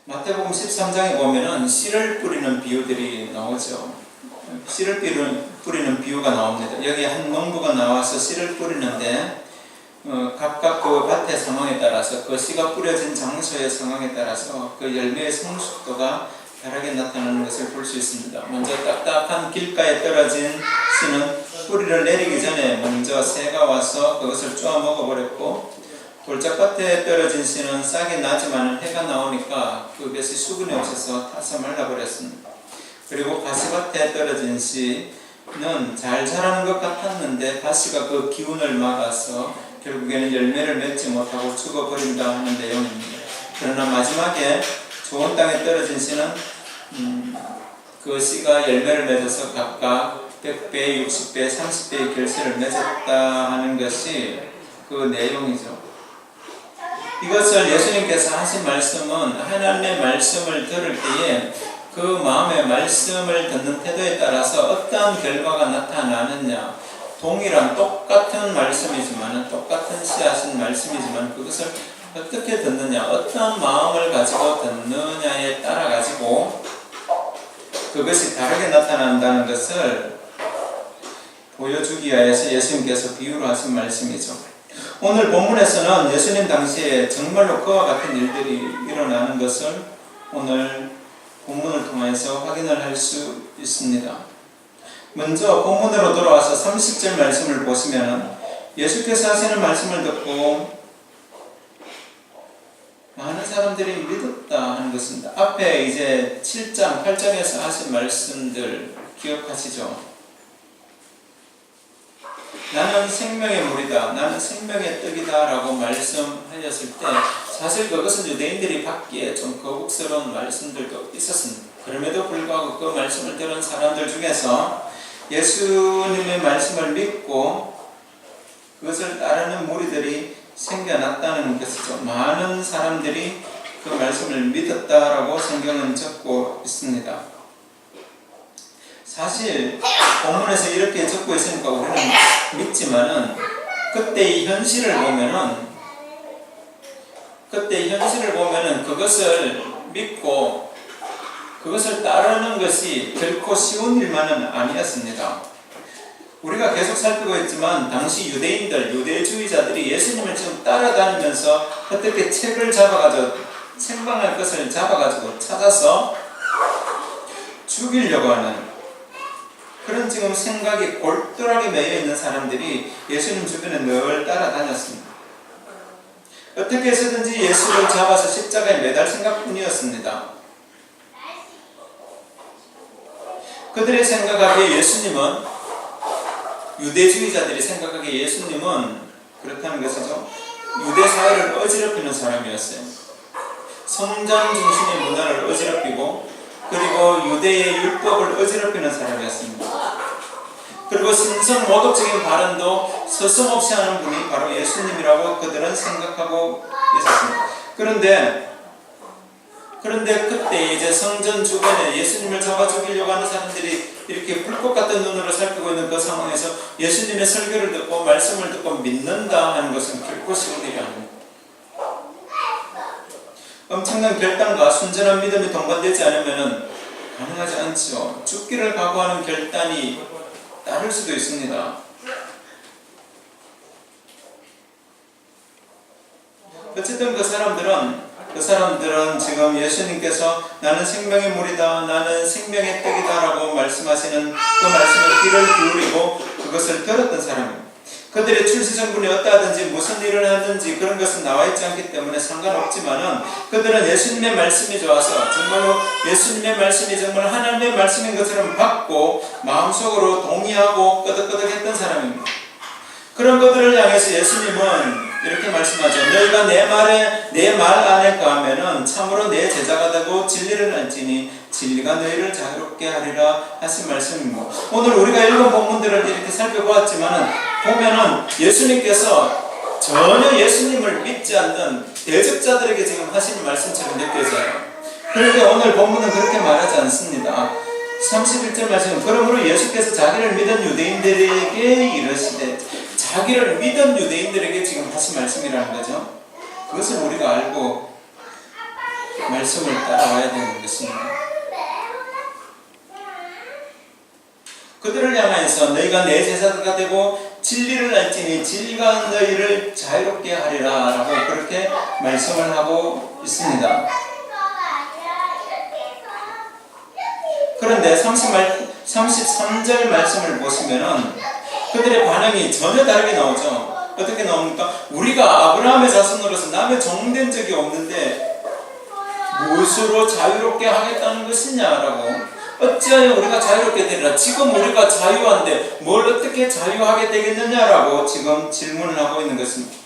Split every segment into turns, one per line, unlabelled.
마태복음 13장에 보면은 씨를 뿌리는 비유들이 나오죠. 씨를 뿌리는 비유가 나옵니다. 여기 한 농부가 나와서 씨를 뿌리는데 각각 그 밭의 상황에 따라서 그 씨가 뿌려진 장소의 상황에 따라서 그 열매의 성숙도가 다르게 나타나는 것을 볼 수 있습니다. 먼저 딱딱한 길가에 떨어진 씨는 뿌리를 내리기 전에 먼저 새가 와서 그것을 쪼아 먹어버렸고, 돌짝밭에 떨어진 씨는 싹이 나지만 해가 나오니까 그것이 수분이 없어서 타서 말라버렸습니다. 그리고 가시밭에 떨어진 씨는 잘 자라는 것 같았는데 가시가 그 기운을 막아서 결국에는 열매를 맺지 못하고 죽어버린다 하는 내용입니다. 그러나 마지막에 좋은 땅에 떨어진 씨는 그 씨가 열매를 맺어서 각각 100배, 60배, 30배의 결실을 맺었다 하는 것이 그 내용이죠. 이것을 예수님께서 하신 말씀은 하나님의 말씀을 들을 때에 그 마음의 말씀을 듣는 태도에 따라서 어떠한 결과가 나타나느냐, 동일한 똑같은 말씀이지만 똑같은 씨앗인 말씀이지만 그것을 어떻게 듣느냐, 어떠한 마음을 가지고 듣느냐에 따라 가지고 그것이 다르게 나타난다는 것을 보여주기 위해서 예수님께서 비유로 하신 말씀이죠. 오늘 본문에서는 예수님 당시에 정말로 그와 같은 일들이 일어나는 것을 오늘 본문을 통해서 확인을 할 수 있습니다. 먼저 본문으로 돌아와서 30절 말씀을 보시면 예수께서 하시는 말씀을 듣고 많은 사람들이 믿었다 하는 것입니다. 앞에 이제 7장, 8장에서 하신 말씀들 기억하시죠? 나는 생명의 물이다, 나는 생명의 떡이다 라고 말씀하셨을 때 사실 그것은 유대인들이 받기에 좀 거북스러운 말씀들도 있었습니다. 그럼에도 불구하고 그 말씀을 들은 사람들 중에서 예수님의 말씀을 믿고 그것을 따르는 무리들이 생겨났다는 것이죠. 많은 사람들이 그 말씀을 믿었다라고 성경은 적고 있습니다. 사실 본문에서 이렇게 적고 있으니까 우리는 믿지만은 그때의 현실을 보면은 그것을 믿고 그것을 따르는 것이 결코 쉬운 일만은 아니었습니다. 우리가 계속 살피고 있지만 당시 유대인들, 유대주의자들이 예수님을 지금 따라다니면서 어떻게 책을 잡아가지고 생방할 것을 잡아가지고 찾아서 죽이려고 하는 그런 지금 생각이 골똘하게 매여있는 사람들이 예수님 주변에 늘 따라다녔습니다. 어떻게 해서든지 예수를 잡아서 십자가에 매달 생각뿐이었습니다. 그들의 생각하기에 예수님은, 유대주의자들이 생각하기에 예수님은 그렇다는 것이죠. 유대 사회를 어지럽히는 사람이었어요. 성전 중심의 문화를 어지럽히고 그리고 유대의 율법을 어지럽히는 사람이었습니다. 그리고 신성 모독적인 발언도 서슴없이 하는 분이 바로 예수님이라고 그들은 생각하고 있었습니다. 그런데 그때 이제 성전 주변에 예수님을 잡아 죽이려고 하는 사람들이 이렇게 불꽃 같은 눈으로 살피고 있는 그 상황에서 예수님의 설교를 듣고 말씀을 듣고 믿는다 하는 것은 결코 쉬운 일이 아닙니다. 엄청난 결단과 순전한 믿음이 동반되지 않으면 가능하지 않죠. 죽기를 각오하는 결단이 따를 수도 있습니다. 어쨌든 그 사람들은 지금 예수님께서 나는 생명의 물이다, 나는 생명의 떡이다 라고 말씀하시는 그 말씀에 귀를 기울이고 그것을 들었던 사람입니다. 그들의 출세 정분이 어떠하든지 무슨 일을 하든지 그런 것은 나와 있지 않기 때문에 상관없지만은 그들은 예수님의 말씀이 좋아서 정말로 예수님의 말씀이 정말 하나님의 말씀인 것처럼 받고 마음속으로 동의하고 끄덕끄덕했던 사람입니다. 그런 그들을 향해서 예수님은 이렇게 말씀하죠. 너희가 내 말 안에 거하면은 참으로 내 제자가 되고 진리를 알지니 진리가 너희를 자유롭게 하리라 하신 말씀입니다. 오늘 우리가 읽은 본문들을 이렇게 살펴보았지만은 보면은 예수님께서 전혀 예수님을 믿지 않는 대적자들에게 지금 하시는 말씀처럼 느껴져요. 그런데 오늘 본문은 그렇게 말하지 않습니다. 31절 말씀은 그러므로 예수께서 자기를 믿은 유대인들에게 이르시되, 자기를 믿은 유대인들에게 지금 하신 말씀이라는 거죠. 그것을 우리가 알고 말씀을 따라와야 되는 것입니다. 그들을 향하여서 너희가 내 제사가 되고 진리를 알지니 진리가 너희를 자유롭게 하리라 라고 그렇게 말씀을 하고 있습니다. 그런데 33절 말씀을 보시면은 그들의 반응이 전혀 다르게 나오죠. 어떻게 나옵니까? 우리가 아브라함의 자손으로서 남의 종된 적이 없는데 무엇으로 자유롭게 하겠다는 것이냐라고. 어찌하여 우리가 자유롭게 되리라. 지금 우리가 자유한데 뭘 어떻게 자유하게 되겠느냐라고 지금 질문을 하고 있는 것입니다.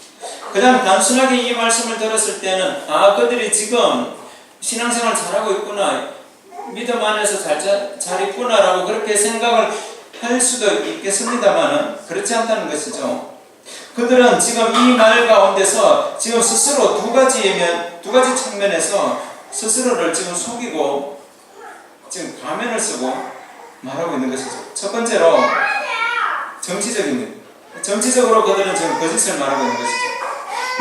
그냥 단순하게 이 말씀을 들었을 때는 그들이 지금 신앙생활 잘하고 있구나, 믿음 안에서 잘 있구나라고 그렇게 생각을 할 수도 있겠습니다만은 그렇지 않다는 것이죠. 그들은 지금 이 말 가운데서 지금 스스로 두 가지 측면에서 스스로를 지금 속이고 지금 가면을 쓰고 말하고 있는 것이죠. 첫 번째로 정치적으로 그들은 지금 거짓을 말하고 있는 것이죠.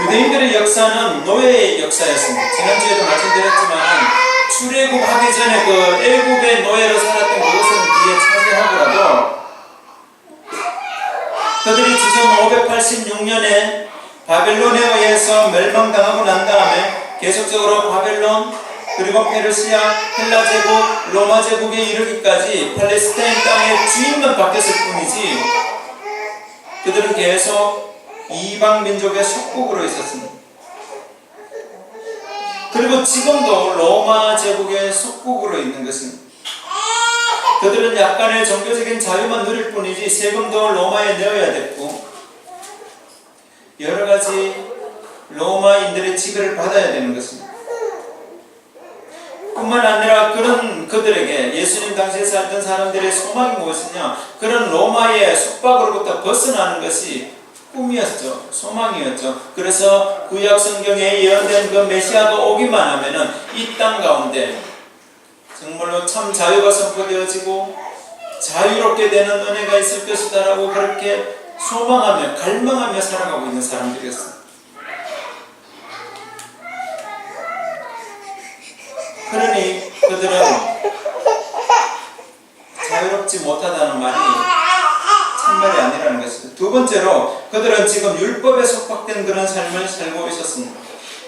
유대인들의 역사는 노예의 역사였습니다. 지난주에도 말씀드렸지만 출애굽하기 전에 그 애굽의 노예로 살았던 그것은 뒤에 차지하고라도 그들이 지금 586년에 바벨론에 의해서 멸망당하고 난 다음에 계속적으로 바벨론 그리고 페르시아, 헬라 제국, 로마 제국에 이르기까지 팔레스타인 땅의 주인만 바뀌었을 뿐이지 그들은 계속 이방 민족의 속국으로 있었습니다. 그리고 지금도 로마 제국의 속국으로 있는 것입니다. 그들은 약간의 종교적인 자유만 누릴 뿐이지 세금도 로마에 내어야 됐고 여러 가지 로마인들의 지배를 받아야 되는 것입니다. 뿐만 아니라 그런 그들에게 예수님 당시에 살던 사람들의 소망이 무엇이냐, 그런 로마의 속박으로부터 벗어나는 것이 꿈이었죠. 소망이었죠. 그래서 구약 성경에 예언된 그 메시아가 오기만 하면은 이 땅 가운데 정말로 참 자유가 선포되어지고 자유롭게 되는 은혜가 있을 것이다라고 그렇게 소망하며 갈망하며 살아가고 있는 사람들이었습니다. 그러니 그들은 자유롭지 못하다는 말이 참말이 아니라는 것입니다. 두 번째로 그들은 지금 율법에 속박된 그런 삶을 살고 있었습니다.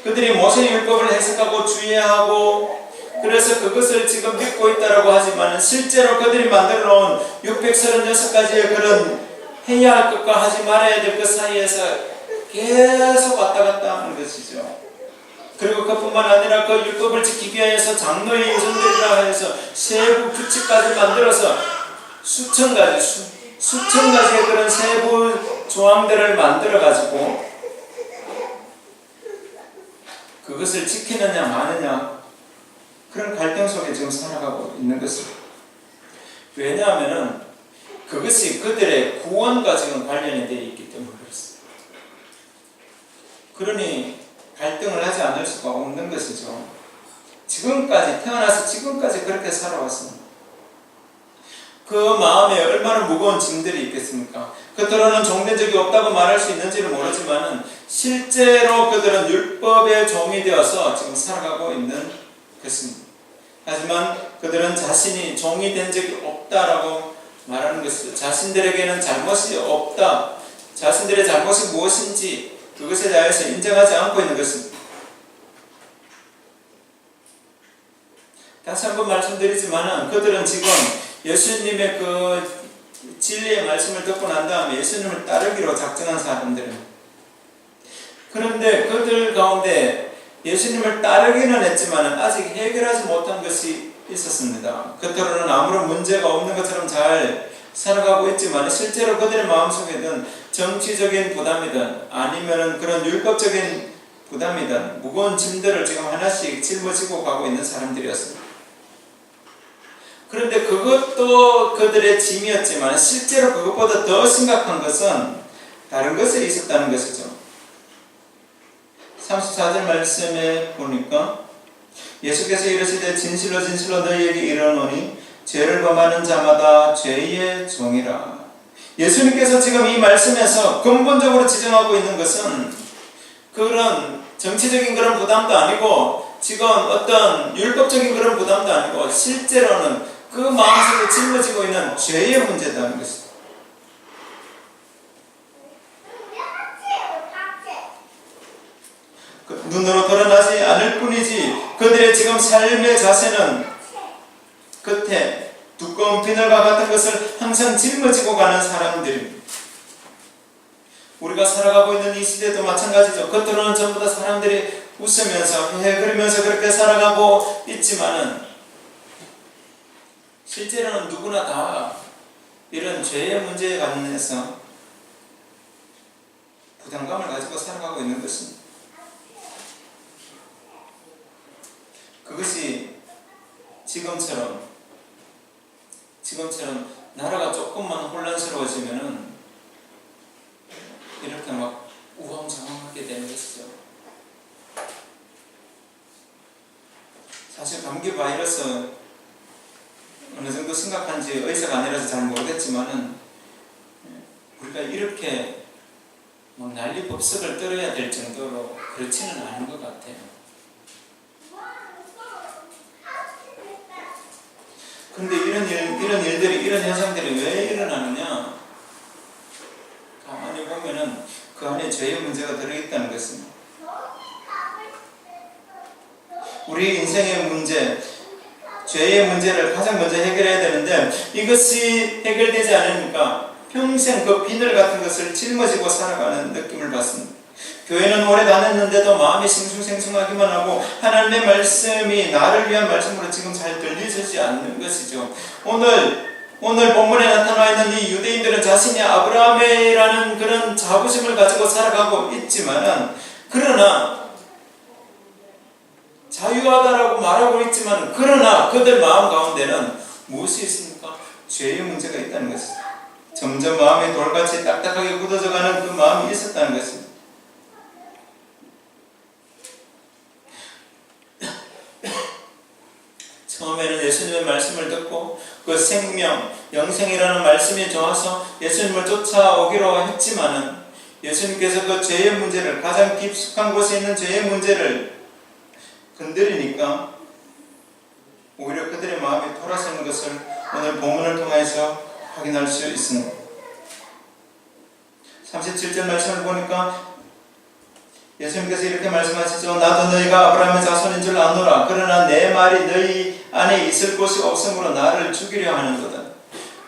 그들이 모세 율법을 해석하고 주의하고 그래서 그것을 지금 믿고 있다라고 하지만 실제로 그들이 만들어 놓은 636가지의 그런 해야 할 것과 하지 말아야 될 것 사이에서 계속 왔다 갔다 하는 것이죠. 그리고 그뿐만 아니라 그 율법을 지키기 위해서 장로의 인선들이라 해서 세부 규칙까지 만들어서 수천 가지의 그런 세부 조항들을 만들어 가지고 그것을 지키느냐 마느냐 그런 갈등 속에 지금 살아가고 있는 것입니다. 왜냐하면은 그것이 그들의 구원과 지금 관련이 되어 있기 때문에 그렇습니다. 그러니 갈등을 하지 않을 수가 없는 것이죠. 지금까지 태어나서 지금까지 그렇게 살아왔습니다. 그 마음에 얼마나 무거운 짐들이 있겠습니까? 그들은 종된 적이 없다고 말할 수 있는지는 모르지만 실제로 그들은 율법의 종이 되어서 지금 살아가고 있는 것입니다. 하지만 그들은 자신이 종이 된 적이 없다라고 말하는 것이죠. 자신들에게는 잘못이 없다. 자신들의 잘못이 무엇인지 그것에 대해서 인정하지 않고 있는 것입니다. 다시 한번 말씀드리지만 그들은 지금 예수님의 그 진리의 말씀을 듣고 난 다음에 예수님을 따르기로 작정한 사람들은, 그런데 그들 가운데 예수님을 따르기는 했지만 아직 해결하지 못한 것이 있었습니다. 겉으로는 아무런 문제가 없는 것처럼 잘 살아가고 있지만 실제로 그들의 마음속에는 정치적인 부담이든 아니면 그런 율법적인 부담이든 무거운 짐들을 지금 하나씩 짊어지고 가고 있는 사람들이었습니다. 그런데 그것도 그들의 짐이었지만 실제로 그것보다 더 심각한 것은 다른 것에 있었다는 것이죠. 34절 말씀에 보니까 예수께서 이르시되 진실로 진실로 너희에게 이르노니 죄를 범하는 자마다 죄의 종이라. 예수님께서 지금 이 말씀에서 근본적으로 지정하고 있는 것은 그런 정치적인 그런 부담도 아니고 지금 어떤 율법적인 그런 부담도 아니고 실제로는 그 마음속에 짊어지고 있는 죄의 문제다는 것입니다. 눈으로 드러나지 않을 뿐이지 그들의 지금 삶의 자세는 끝에 두꺼운 비늘과 같은 것을 항상 짊어지고 가는 사람들입니다. 우리가 살아가고 있는 이 시대도 마찬가지죠. 겉으로는 전부 다 사람들이 웃으면서 그러면서 그렇게 살아가고 있지만은 실제로는 누구나 다 이런 죄의 문제에 관해서 부담감을 가지고 살아가고 있는 것입니다. 그것이 지금처럼 나라가 조금만 혼란스러워지면은 이렇게 막 우왕좌왕하게 되는 것이죠. 사실 감기 바이러스 어느 정도 심각한지 의사가 아니라서 잘 모르겠지만은 우리가 이렇게 막 난리법석을 떨어야 될 정도로 그렇지는 않은 것 같아요. 그런데 이런 일들이, 이런 현상들이 왜 일어나느냐? 가만히 보면은 그 안에 죄의 문제가 들어있다는 것입니다. 우리 인생의 문제, 죄의 문제를 가장 먼저 해결해야 되는데 이것이 해결되지 않으니까 평생 그 비늘 같은 것을 짊어지고 살아가는 느낌을 받습니다. 교회는 오래 다녔는데도 마음이 싱숭생숭하기만 하고 하나님의 말씀이 나를 위한 말씀으로 지금 잘 들려지지 않는 것이죠. 오늘 본문에 나타나 있는 이 유대인들은 자신이 아브라함이라는 그런 자부심을 가지고 살아가고 있지만은 그러나 자유하다라고 말하고 있지만 그러나 그들 마음 가운데는 무엇이 있습니까? 죄의 문제가 있다는 것입니다. 점점 마음이 돌같이 딱딱하게 굳어져가는 그 마음이 있었다는 것입니다. 처음에는 예수님의 말씀을 듣고 그 생명, 영생이라는 말씀이 좋아서 예수님을 쫓아오기로 했지만은 예수님께서 그 죄의 문제를, 가장 깊숙한 곳에 있는 죄의 문제를 건드리니까 오히려 그들의 마음이 돌아서는 것을 오늘 본문을 통해서 확인할 수 있습니다. 37절 말씀을 보니까 예수님께서 이렇게 말씀하시죠. 나도 너희가 아브라함의 자손인 줄 아노라. 그러나 내 말이 너희 안에 있을 곳이 없으므로 나를 죽이려 하는도다.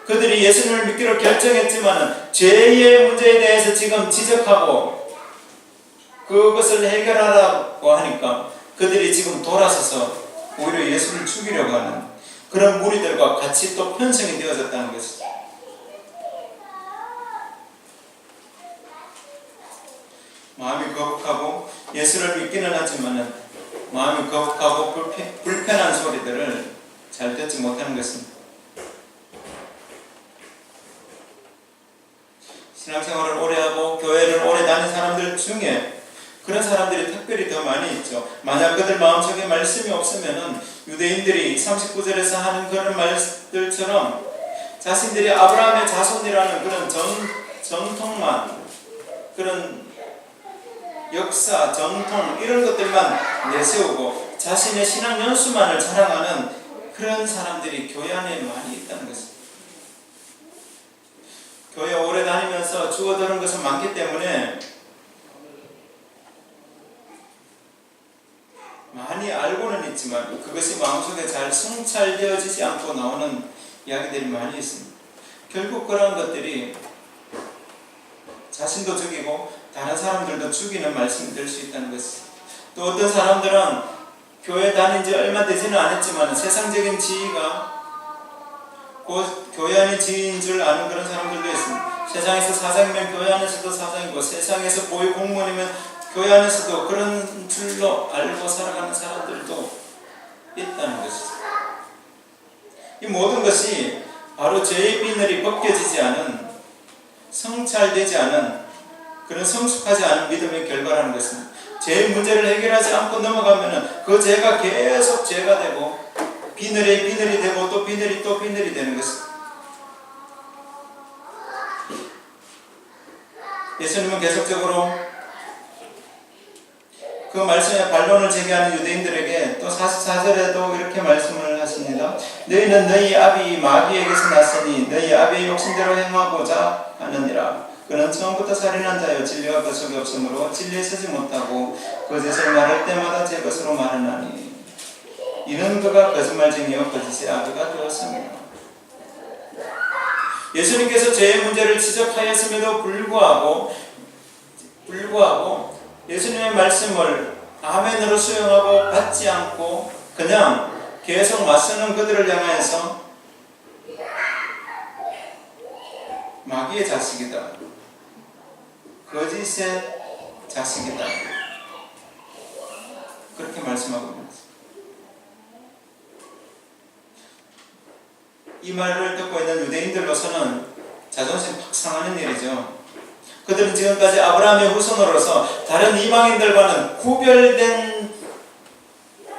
그들이 예수님을 믿기로 결정했지만 죄의 문제에 대해서 지금 지적하고 그것을 해결하라고 하니까 그들이 지금 돌아서서 오히려 예수를 죽이려고 하는 그런 무리들과 같이 또 편성이 되어졌다는 것이죠. 마음이 거북하고 예수를 믿기는 하지만 마음이 거북하고 불편한 소리들을 잘 듣지 못하는 것입니다. 신앙생활을 오래 하고 교회를 오래 다닌 사람들 중에 그런 사람들이 특별히 더 많이 있죠. 만약 그들 마음속에 말씀이 없으면 유대인들이 39절에서 하는 그런 말들처럼 자신들이 아브라함의 자손이라는 그런 정통만, 그런 역사, 정통 이런 것들만 내세우고 자신의 신앙 연수만을 자랑하는 그런 사람들이 교회 안에 많이 있다는 것입니다. 교회 오래 다니면서 주워들은 것은 많기 때문에 많이 알고는 있지만 그것이 마음속에 잘 성찰되어지지 않고 나오는 이야기들이 많이 있습니다. 결국 그런 것들이 자신도 죽이고 다른 사람들도 죽이는 말씀이 될 수 있다는 것입니다. 또 어떤 사람들은 교회 다닌 지 얼마 되지는 않았지만 세상적인 지위가 곧 교회 안의 지위인 줄 아는 그런 사람들도 있습니다. 세상에서 사장이면 교회 안에서도 사장이고 세상에서 고위 공무원이면 교회 안에서도 그런 줄로 알고 살아가는 사람들도 있다는 것이죠. 이 모든 것이 바로 죄의 비늘이 벗겨지지 않은, 성찰되지 않은, 그런 성숙하지 않은 믿음의 결과라는 것입니다. 죄의 문제를 해결하지 않고 넘어가면 그 죄가 계속 죄가 되고 비늘에 비늘이 되고 또 비늘이 되는 것입니다. 예수님은 계속적으로 그 말씀에 반론을 제기하는 유대인들에게 또 44절에도 이렇게 말씀을 하십니다. 너희는 너희 아비 마귀에게서 났으니 너희 아비의 욕심대로 행하고자 하느니라. 그는 처음부터 살인한 자여 진리가 그 속에 없으므로 진리에 서지 못하고 거짓을 말할 때마다 제 것으로 말하나니 이는 그가 거짓말쟁이요 거짓의 아비가 되었습니다. 예수님께서 죄의 문제를 지적하였음에도 불구하고 예수님의 말씀을 아멘으로 수용하고 받지 않고 그냥 계속 맞서는 그들을 향하여서 마귀의 자식이다, 거짓의 자식이다, 그렇게 말씀하고 있습니다. 이 말을 듣고 있는 유대인들로서는 자존심 팍 상하는 일이죠. 그들은 지금까지 아브라함의 후손으로서 다른 이방인들과는 구별된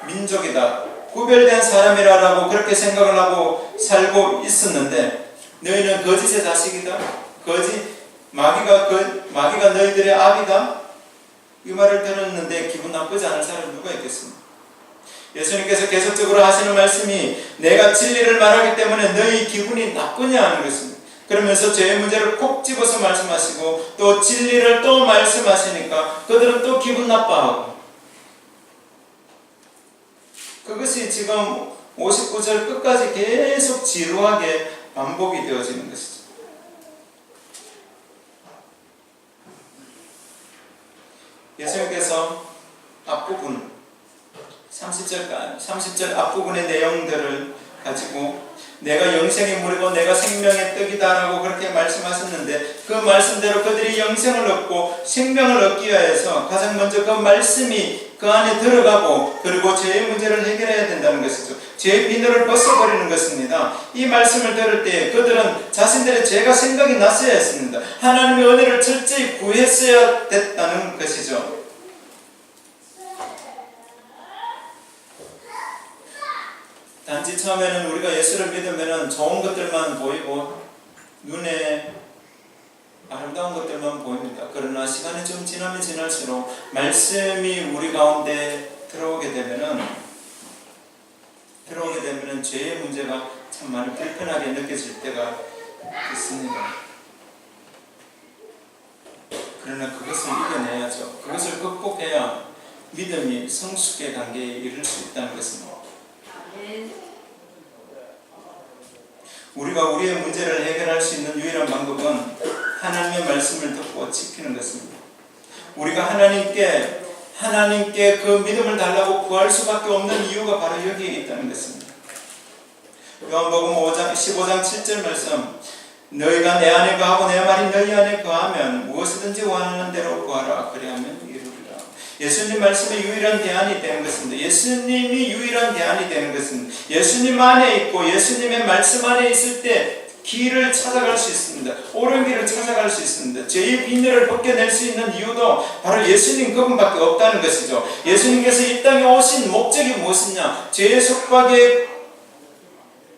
민족이다, 구별된 사람이라고 그렇게 생각을 하고 살고 있었는데, 너희는 거짓의 자식이다, 마귀가 너희들의 아비다, 이 말을 들었는데 기분 나쁘지 않을 사람이 누가 있겠습니까? 예수님께서 계속적으로 하시는 말씀이 내가 진리를 말하기 때문에 너희 기분이 나쁘냐 하는 것입니다. 그러면서 죄의 문제를 콕 집어서 말씀하시고 또 진리를 또 말씀하시니까 그들은 또 기분 나빠하고, 그것이 지금 59절 끝까지 계속 지루하게 반복이 되어지는 것이죠. 예수님께서 앞부분 30절 앞부분의 내용들을 가지고 내가 영생의 물이고 내가 생명의 떡이다라고 그렇게 말씀하셨는데, 그 말씀대로 그들이 영생을 얻고 생명을 얻기 위해서 가장 먼저 그 말씀이 그 안에 들어가고 그리고 죄의 문제를 해결해야 된다는 것이죠. 죄의 비늘을 벗어버리는 것입니다. 이 말씀을 들을 때 그들은 자신들의 죄가 생각이 났어야 했습니다. 하나님의 은혜를 철저히 구했어야 됐다는 것이죠. 단지 처음에는 우리가 예수를 믿으면 좋은 것들만 보이고 눈에 아름다운 것들만 보입니다. 그러나 시간이 좀 지나면 지날수록 말씀이 우리 가운데 들어오게 되면은 죄의 문제가 참 많이 불편하게 느껴질 때가 있습니다. 그러나 그것을 이겨내야죠. 그것을 극복해야 믿음이 성숙의 단계에 이를 수 있다는 것입니다. 우리가 우리의 문제를 해결할 수 있는 유일한 방법은 하나님의 말씀을 듣고 지키는 것입니다. 우리가 하나님께 그 믿음을 달라고 구할 수밖에 없는 이유가 바로 여기에 있다는 것입니다. 요한복음 15장 7절 말씀, 너희가 내 안에 거하고 내 말이 너희 안에 거하면 무엇이든지 원하는 대로 구하라, 그리하면 이루리라. 예수님 말씀이 유일한 대안이 되는 것입니다. 예수님이 유일한 대안이 되는 것입니다. 예수님 안에 있고 예수님의 말씀 안에 있을 때 길을 찾아갈 수 있습니다. 옳은 길을 찾아갈 수 있습니다. 죄의 비늘을 벗겨낼 수 있는 이유도 바로 예수님 그분밖에 없다는 것이죠. 예수님께서 이 땅에 오신 목적이 무엇이냐? 죄의 속박에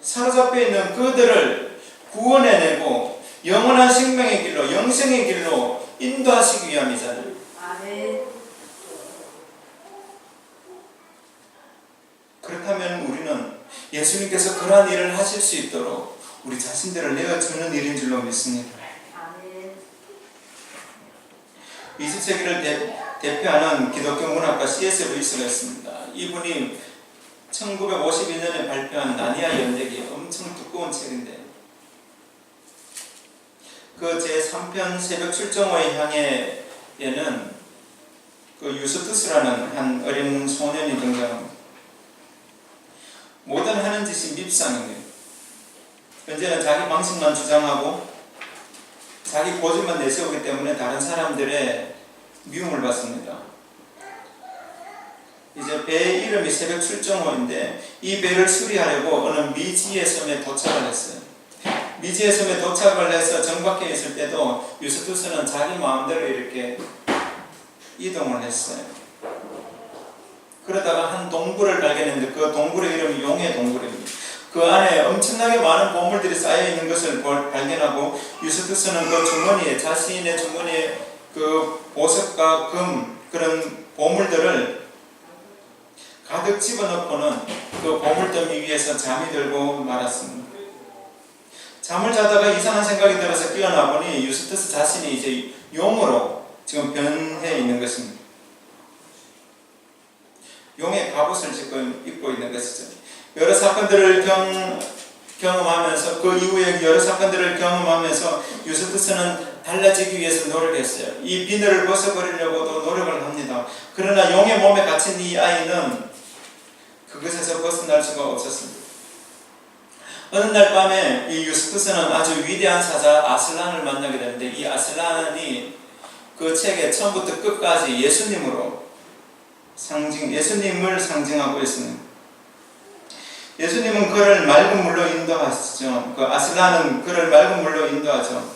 사로잡혀 있는 그들을 구원해내고 영원한 생명의 길로, 영생의 길로 인도하시기 위함이잖아요. 아멘. 그렇다면 우리는 예수님께서 그러한 일을 하실 수 있도록 우리 자신들을 내어주는 일인 줄로 믿습니다. 아멘. 20세기를 대표하는 기독교 문학가 C.S. 루이스가 있습니다. 이분이 1951년에 발표한 나니아 연대기, 엄청 두꺼운 책인데 그 제3편 새벽 출정호의 향해에는 그 유스투스라는 한 어린 소년이 등장합니다. 모든 하는 짓이 밉상이에요. 현재는 자기 방식만 주장하고 자기 고집만 내세우기 때문에 다른 사람들의 미움을 받습니다. 이제 배의 이름이 새벽 출정호인데 이 배를 수리하려고 어느 미지의 섬에 도착을 했어요. 미지의 섬에 도착을 해서 정박해 있을 때도 유스투스는 자기 마음대로 이렇게 이동을 했어요. 그러다가 한 동굴을 발견했는데 그 동굴의 이름이 용의 동굴입니다. 그 안에 엄청나게 많은 보물들이 쌓여있는 것을 발견하고 유스투스는 그 주머니에, 자신의 주머니에 그 보석과 금, 그런 보물들을 가득 집어넣고는 그 보물더미 위에서 잠이 들고 말았습니다. 잠을 자다가 이상한 생각이 들어서 깨어나 보니 유스투스 자신이 이제 용으로 지금 변해 있는 것입니다. 용의 갑옷을 지금 입고 있는 것이죠. 여러 사건들을 경험하면서 그 이후에 여러 사건들을 경험하면서 유스투스는 달라지기 위해서 노력했어요. 이 비늘을 벗어버리려고도 노력을 합니다. 그러나 용의 몸에 갇힌 이 아이는 그것에서 벗어날 수가 없었습니다. 어느 날 밤에 이 유스투스는 아주 위대한 사자 아슬란을 만나게 되는데, 이 아슬란이 그 책의 처음부터 끝까지 예수님을 상징하고 있습니다. 예수님은 그를 맑은 물로 인도하시죠. 그 아슬란은 그를 맑은 물로 인도하죠.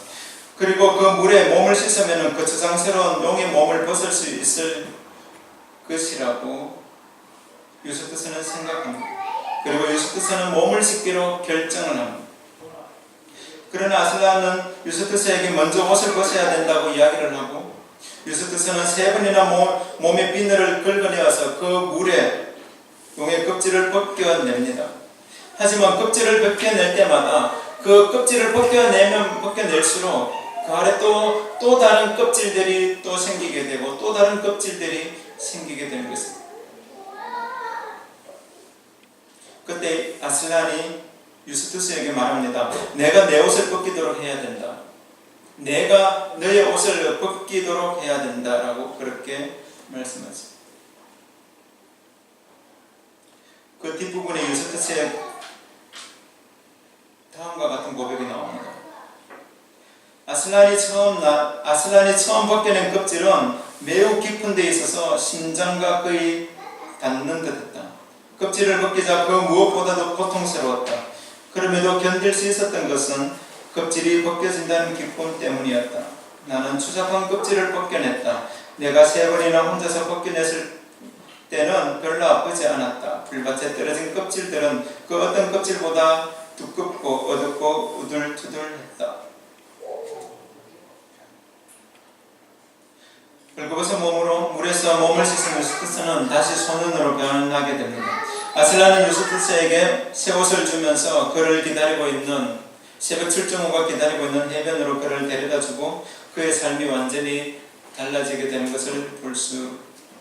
그리고 그 물에 몸을 씻으면 그 저장스러운 용의 몸을 벗을 수 있을 것이라고 유스투스는 생각합니다. 그리고 유스투스는 몸을 씻기로 결정을 합니다. 그러나 아슬란은 유스투스에게 먼저 옷을 벗어야 된다고 이야기를 하고, 유스투스는 3번이나 몸에 비늘을 긁어내어서 그 물에 용의 껍질을 벗겨냅니다. 하지만 껍질을 벗겨낼 때마다 그 껍질을 벗겨낼수록 그 아래 또 다른 껍질들이 또 생기게 되고 또 다른 껍질들이 생기게 되는 것입니다. 그때 아슬란이 유스투스에게 말합니다. 내가 내 옷을 벗기도록 해야 된다. 내가 너의 옷을 벗기도록 해야 된다라고 그렇게 말씀하죠. 그 뒷부분에 유스투스의 다음과 같은 고백이 나옵니다. 아슬란이 처음 벗겨낸 껍질은 매우 깊은 데 있어서 심장과 거의 닿는 듯했다. 껍질을 벗기자 그 무엇보다도 고통스러웠다. 그럼에도 견딜 수 있었던 것은 껍질이 벗겨진다는 기쁨 때문이었다. 나는 추잡한 껍질을 벗겨냈다. 내가 3번이나 혼자서 벗겨냈을 때는 별로 아프지 않았다. 불밭에 떨어진 껍질들은 그 어떤 껍질보다 두껍고 어둡고 우둘투둘했다. 벌거벗은 몸으로 물에서 몸을 씻은 유스투스는 다시 소년으로 변하게 됩니다. 아슬란은 유스투스에게 새 옷을 주면서 그를 기다리고 있는 새벽 출정호가 기다리고 있는 해변으로 그를 데려다주고 그의 삶이 완전히 달라지게 되는 것을 볼 수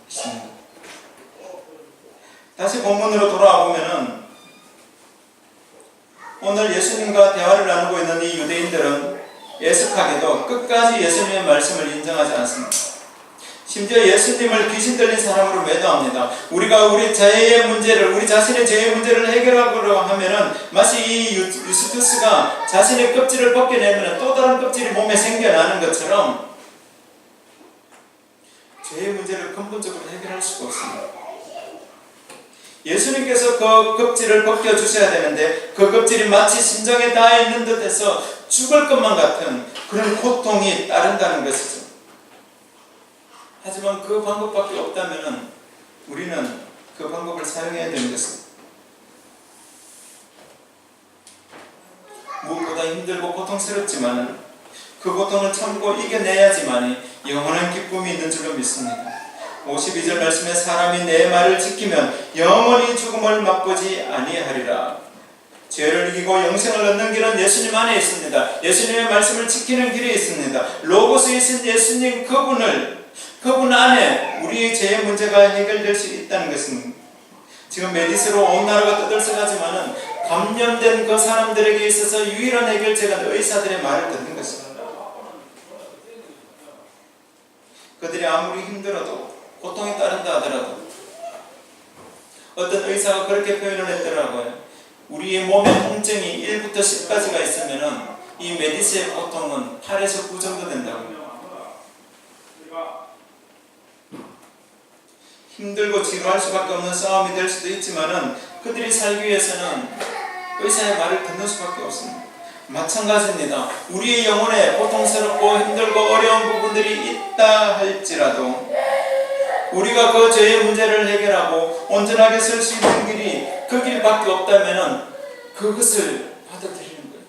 있습니다. 다시 본문으로 돌아와 보면은 오늘 예수님과 대화를 나누고 있는 이 유대인들은 애석하게도 끝까지 예수님의 말씀을 인정하지 않습니다. 심지어 예수님을 귀신 들린 사람으로 매도합니다. 우리가 우리 자신의 죄의 문제를 해결하려고 하면은 마치 이 유스투스가 자신의 껍질을 벗겨내면 또 다른 껍질이 몸에 생겨나는 것처럼 죄의 문제를 근본적으로 해결할 수가 없습니다. 예수님께서 그 껍질을 벗겨주셔야 되는데 그 껍질이 마치 심장에 닿아 있는 듯해서 죽을 것만 같은 그런 고통이 따른다는 것이죠. 하지만 그 방법밖에 없다면 우리는 그 방법을 사용해야 되는 것입니다. 무엇보다 힘들고 고통스럽지만 그 고통을 참고 이겨내야지만 영원한 기쁨이 있는 줄로 믿습니다. 52절 말씀에 사람이 내 말을 지키면 영원히 죽음을 맛보지 아니하리라. 죄를 이기고 영생을 얻는 길은 예수님 안에 있습니다. 예수님의 말씀을 지키는 길이 있습니다. 로고스이신 예수님 그분 안에 우리의 죄의 문제가 해결될 수 있다는 것입니다. 지금 메디스로 온 나라가 떠들썩하지만은 감염된 그 사람들에게 있어서 유일한 해결책은 의사들의 말을 듣는 것입니다. 그들이 아무리 힘들어도 고통이 따른다 하더라도 어떤 의사가 그렇게 표현을 했더라고요. 우리의 몸의 통증이 1부터 10까지가 있으면은 이 메디스의 고통은 8에서 9 정도 된다고요. 힘들고 지루할 수밖에 없는 싸움이 될 수도 있지만은 그들이 살기 위해서는 의사의 말을 듣는 수밖에 없습니다. 마찬가지입니다. 우리의 영혼에 고통스럽고 힘들고 어려운 부분들이 있다 할지라도 우리가 그 죄의 문제를 해결하고 온전하게 설 수 있는 길이 그 길밖에 없다면은 그것을 받아들이는 거예요.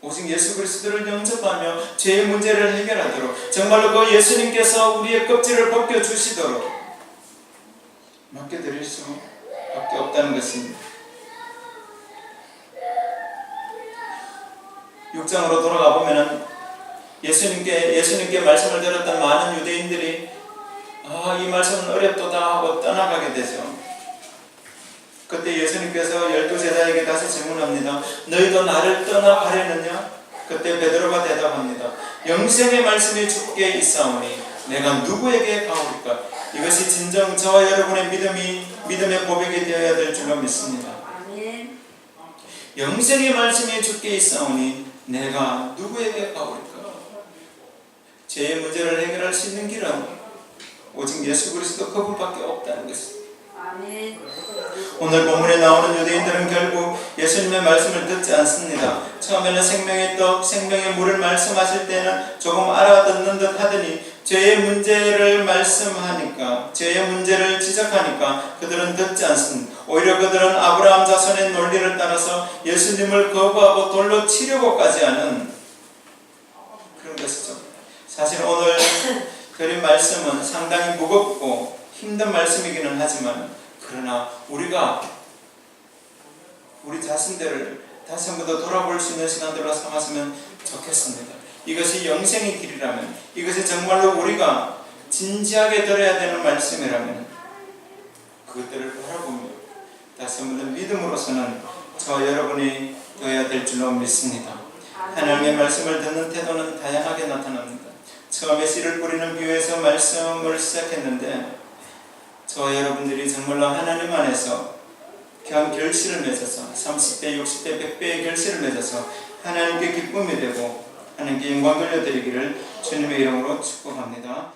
오직 예수 그리스도를 영접하며 죄의 문제를 해결하도록 정말로 그 예수님께서 우리의 껍질을 벗겨주시도록 맡겨드릴 수밖에 없다는 것입니다. 6장으로 돌아가 보면은 예수님께 말씀을 들었던 많은 유대인들이 이 말씀은 어렵도다 하고 떠나가게 되죠. 그때 예수님께서 12제자에게 다시 질문합니다. 너희도 나를 떠나가려느냐? 그때 베드로가 대답합니다. 영생의 말씀이 주께 있사오니 내가 누구에게 가오리까? 이것이 진정 저와 여러분의 믿음의 고백이 되어야 될 줄로 믿습니다.
아멘.
영생의 말씀이 주께 있사오니 내가 누구에게 가오리까? 죄의 문제를 해결할 수 있는 길은 오직 예수 그리스도 그분밖에 없다는 것입니다.
아멘.
오늘 본문에 나오는 유대인들은 결국 예수님의 말씀을 듣지 않습니다. 처음에는 생명의 떡, 생명의 물을 말씀하실 때는 조금 알아듣는 듯 하더니 죄의 문제를 말씀하니까, 죄의 문제를 지적하니까 그들은 듣지 않습니다. 오히려 그들은 아브라함 자손의 논리를 따라서 예수님을 거부하고 돌로 치려고까지 하는 그런 것이죠. 사실 오늘 드린 말씀은 상당히 무겁고 힘든 말씀이기는 하지만 그러나 우리가 우리 자신들을 다시 한 번 더 돌아볼 수 있는 시간들로 삼았으면 좋겠습니다. 이것이 영생의 길이라면, 이것이 정말로 우리가 진지하게 들어야 되는 말씀이라면 그것들을 바라보며 다시 한 번 더 믿음으로서는 저와 여러분이 되어야 될 줄로 믿습니다. 하나님의 말씀을 듣는 태도는 다양하게 나타납니다. 처음에 씨를 뿌리는 비유에서 말씀을 시작했는데 저와 여러분들이 정말로 하나님 안에서 결실을 맺어서 30배, 60배, 100배의 결실을 맺어서 하나님께 기쁨이 되고 하나님께 영광 돌려드리기를 주님의 이름으로 축복합니다.